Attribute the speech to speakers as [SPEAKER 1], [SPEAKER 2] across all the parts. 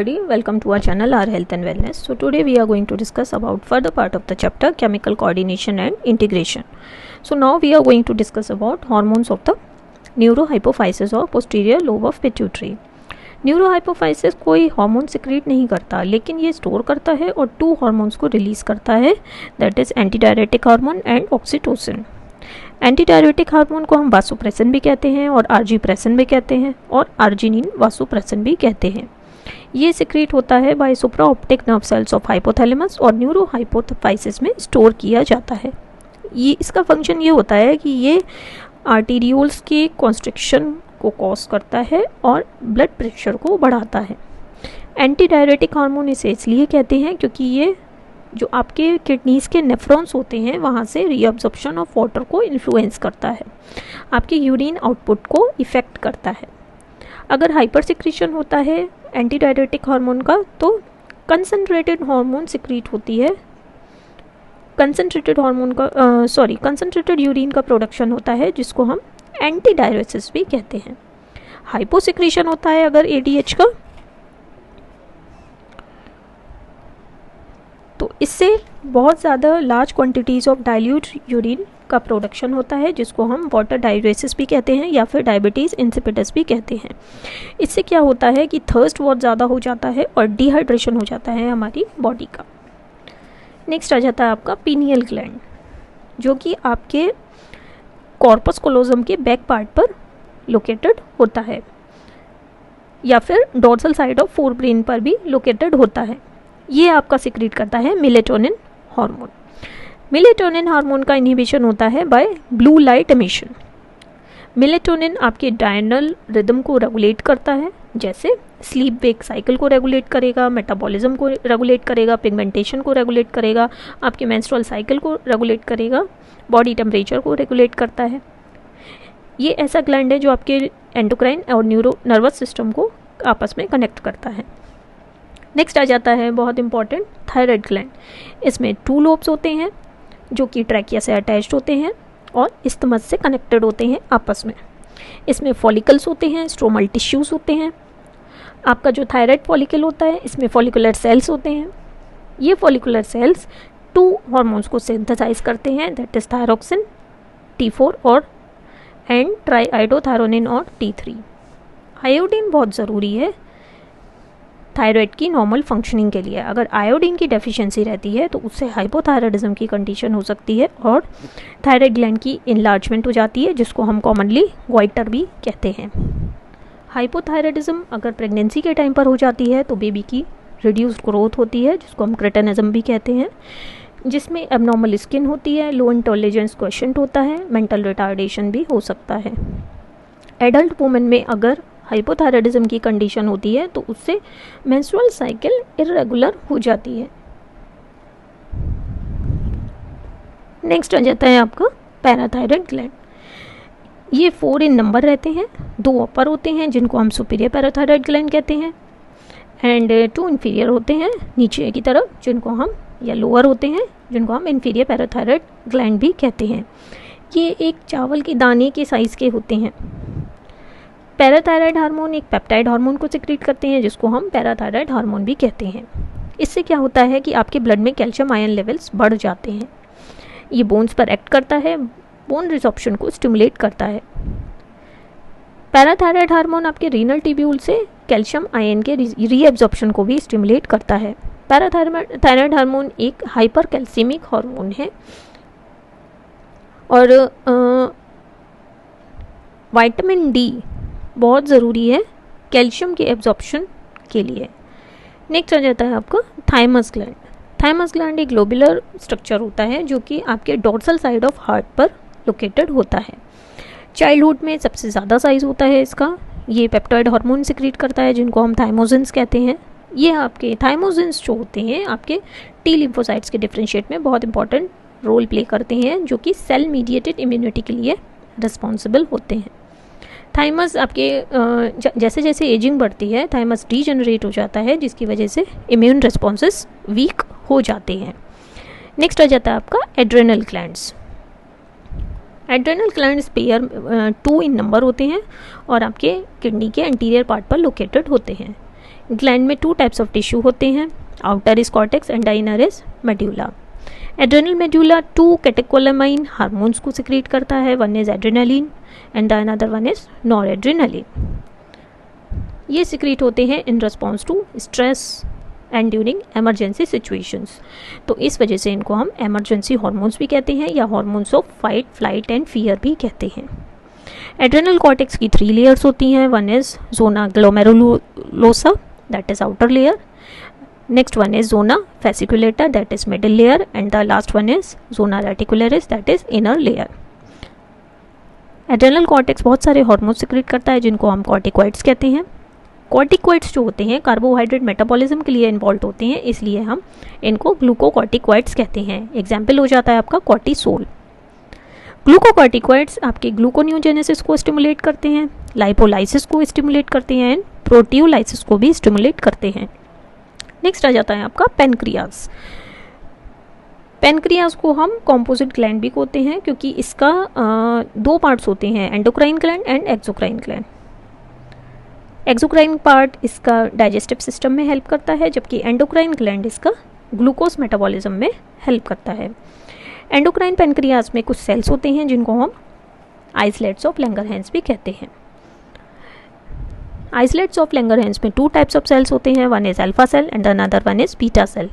[SPEAKER 1] Welcome to our channel, our health and wellness. So today we are going to discuss about further part of the chapter chemical coordination and integration. So now we are going to discuss about hormones of the neurohypophysis or posterior lobe of pituitary. Neurohypophysis कोई hormone secrete नहीं करता, लेकिन ये store करता है और to hormones को release करता है, that is antidiuretic hormone and oxytocin. Antidiuretic hormone को हम वासोप्रेसिन भी कहते हैं और आर्जीप्रेसिन भी कहते हैं और आर्जिनिन वासोप्रेसिन भी कहते हैं. ये सिक्रीट होता है by supraoptic nerve cells of hypothalamus और न्यूरोहाइपोफाइसिस में स्टोर किया जाता है. ये इसका फंक्शन ये होता है कि ये आर्टीरियोल्स के कॉन्स्ट्रिक्शन को कॉज करता है और ब्लड प्रेशर को बढ़ाता है. एंटीडायरेटिक हार्मोन इसे इसलिए कहते हैं क्योंकि ये जो आपके किडनीज के नेफ्रॉन्स होते हैं वहाँ से रीअब्जॉर्प्शन ऑफ वाटर को इन्फ्लुएंस करता है, आपके यूरिन आउटपुट को इफ़ेक्ट करता है. अगर हाइपर सिक्रीशन होता है एंटीडायरेटिक हार्मोन का तो कंसनट्रेटेड हार्मोन सिक्रीट होती है, कंसनट्रेटेड यूरिन का प्रोडक्शन होता है जिसको हम एंटीडायरेसिस भी कहते हैं. हाइपोसिक्रीशन होता है अगर एडीएच का, तो इससे बहुत ज़्यादा large quantities of dilute urine का प्रोडक्शन होता है जिसको हम वाटर डायरेसिस भी कहते हैं या फिर डायबिटीज़ इंसिपिडस भी कहते हैं. इससे क्या होता है कि थर्स्ट बहुत ज़्यादा हो जाता है और डिहाइड्रेशन हो जाता है हमारी बॉडी का. नेक्स्ट आ जाता है आपका पीनियल ग्लैंड, जो कि आपके कॉर्पस कोलोजम के बैक पार्ट पर लोकेटेड होता है या फिर डोर्सल साइड ऑफ फोरब्रेन पर भी लोकेटेड होता है. ये आपका सिक्रीट करता है मेलेटोनिन हार्मोन. मेलेटोनिन हार्मोन का इनहिबिशन होता है by blue light emission. Melatonin आपके डायनल रिदम को रेगुलेट करता है, जैसे स्लीप वेक साइकिल को रेगुलेट करेगा, मेटाबॉलिज्म को रेगुलेट करेगा, पिगमेंटेशन को रेगुलेट करेगा, आपके मेंस्ट्रुअल साइकिल को रेगुलेट करेगा, बॉडी टेम्परेचर को रेगुलेट करता है. ये ऐसा ग्लैंड है जो आपके एंडोक्राइन और नर्वस सिस्टम को आपस में कनेक्ट करता है. नेक्स्ट आ जाता है बहुत इंपॉर्टेंट थायराइड ग्लैंड. इसमें 2 लोब्स होते हैं जो कि ट्रैकिया से अटैच्ड होते हैं और इस्थमस से कनेक्टेड होते हैं आपस में. इसमें फॉलिकल्स होते हैं, स्ट्रोमल टिश्यूज़ होते हैं. आपका जो थायराइड फॉलिकल होता है इसमें फॉलिकुलर सेल्स होते हैं. ये फॉलिकुलर सेल्स 2 हार्मोन्स को सिंथेसाइज करते हैं, दैट इज थायरोक्सिन T4 और एंड ट्राईआयोडोथायरोनिन और T3. आयोडीन बहुत ज़रूरी है थायराइड की नॉर्मल फंक्शनिंग के लिए. अगर आयोडीन की डेफिशिएंसी रहती है तो उससे हाइपोथायराइडिज्म की कंडीशन हो सकती है और थायराइड ग्लैंड की इनलार्जमेंट हो जाती है जिसको हम कॉमनली गोइटर भी कहते हैं. हाइपोथायराइडिज्म अगर प्रेगनेंसी के टाइम पर हो जाती है तो बेबी की रिड्यूस्ड ग्रोथ होती है जिसको हम क्रेटिनिज्म भी कहते हैं, जिसमें एबनॉर्मल स्किन होती है, लो इंटेलिजेंस क्वेश्चन होता है, मेंटल रिटार्डेशन भी हो सकता है. एडल्ट वुमेन में अगर हाइपोथायराइडिज्म की कंडीशन होती है तो उससे मेंस्ट्रुअल साइकिल इर्रेगुलर हो जाती है. नेक्स्ट आ जाता है आपका पैराथायरॉयड ग्लैंड. ये 4 इन नंबर रहते हैं. 2 अपर होते हैं जिनको हम सुपीरियर पैराथायरॉयड ग्लैंड कहते हैं एंड 2 इन्फीरियर होते हैं नीचे की तरफ जिनको हम, या लोअर होते हैं जिनको हम इन्फीरियर पैराथायरॉयड ग्लैंड भी कहते हैं. ये एक चावल के दाने के साइज़ के होते हैं. पैराथायरॉयड हार्मोन एक पेप्टाइड हार्मोन को सिक्रीट करते हैं जिसको हम पैराथायरॉयड हार्मोन भी कहते हैं. इससे क्या होता है कि आपके ब्लड में कैल्शियम आयन लेवल्स बढ़ जाते हैं. ये बोन्स पर एक्ट करता है, बोन रिसॉर्प्शन को स्टिमुलेट करता है. पैराथायरॉयड हार्मोन आपके रीनल ट्यूब्यूल से कैल्शियम आयन के रीएब्जॉर्प्शन को भी स्टिमुलेट करता है. पैराथायरॉयड हार्मोन एक हाइपर कैल्सीमिक हार्मोन है और विटामिन डी बहुत ज़रूरी है कैल्शियम के एब्जॉर्प्शन के लिए. नेक्स्ट आ जाता है आपका थाइमस ग्लैंड. थाइमस ग्लैंड एक ग्लोबुलर स्ट्रक्चर होता है जो कि आपके डोर्सल साइड ऑफ हार्ट पर लोकेटेड होता है. चाइल्डहुड में सबसे ज़्यादा साइज़ होता है इसका. ये पेप्टाइड हार्मोन सिक्रीट करता है जिनको हम थाइमोसिन्स कहते हैं. ये आपके थाइमोसिन्स जो होते हैं आपके टी लिम्फोसाइट्स के डिफ्रेंशिएट में बहुत इंपॉर्टेंट रोल प्ले करते हैं जो कि सेल मीडिएटेड इम्यूनिटी के लिए रिस्पॉन्सिबल होते हैं. थाइमस आपके जैसे जैसे एजिंग बढ़ती है थाइमस डीजनरेट हो जाता है जिसकी वजह से इम्यून रिस्पॉन्सेस वीक हो जाते हैं. नेक्स्ट आ जाता है आपका adrenal glands. Adrenal glands pair 2 इन नंबर होते हैं और आपके किडनी के एंटीरियर पार्ट पर लोकेटेड होते हैं. ग्लैंड में 2 टाइप्स ऑफ टिश्यू होते हैं, outer is cortex and the inner is medulla. Adrenal medulla 2 catecholamine hormones को सिक्रीट करता है, one is adrenaline and the another one is noradrenaline. ये सिक्रीट होते हैं in response to stress and during emergency situations. तो इस वजह से इनको हम एमरजेंसी हार्मोन्स भी कहते हैं या hormones of fight, flight and fear भी कहते हैं। एड्रेनल कॉर्टेक्स की 3 लेयर्स होती हैं, one is zona glomerulosa that is outer layer, next one is zona fasciculata that is middle layer and the last one is zona reticularis that is inner layer. Adrenal cortex बहुत सारे hormone secrete करता है जिनको हम corticoids कहते हैं। Corticoids जो होते हैं कार्बोहाइड्रेट मेटाबॉलिज्म के लिए इन्वॉल्व होते हैं, इसलिए हम इनको ग्लूकोकॉर्टिकॉइड्स कहते हैं। एग्जाम्पल हो जाता है आपका कॉर्टिसोल। ग्लूकोकॉर्टिकॉइड्स आपके ग्लूकोन्यूजेनेसिस को स्टिमुलेट करते हैं, लाइपोलाइसिस को स्टिमुलेट करते हैं एंड प्रोटियोलाइसिस को भी स्टिमुलेट करते हैं। नेक्स्ट आ जाता है आपका पेनक्रियाज। पेनक्रियाज को हम कॉम्पोजिट ग्लैंड भी कहते हैं क्योंकि इसका 2 पार्ट्स होते हैं, endocrine gland and exocrine gland. Exocrine part इसका डाइजेस्टिव सिस्टम में हेल्प करता है, जबकि एंडोक्राइन ग्लैंड इसका ग्लूकोज मेटाबॉलिज्म में हेल्प करता है। एंडोक्राइन पेनक्रियाज में कुछ सेल्स होते हैं जिनको हम आइसलेट्स ऑफ लैंगरहैंस भी कहते हैं। आइसलेट्स ऑफ लैंगरहैंस में 2 टाइप्स ऑफ सेल्स होते हैं, one is alpha cell and another one is beta cell.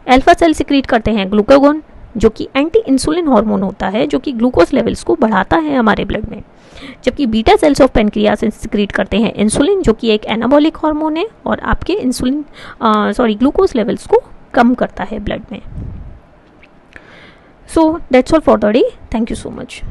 [SPEAKER 1] Alpha cell secrete करते हैं ग्लूकागोन जो कि एंटी इंसुलिन हार्मोन होता है जो कि ग्लूकोज लेवल्स को बढ़ाता है हमारे ब्लड में, जबकि beta cells of pancreas secrete करते हैं इंसुलिन जो कि एक एनाबॉलिक हार्मोन है और आपके ग्लूकोज लेवल्स को कम करता है ब्लड में। So that's all for the day, thank you so much.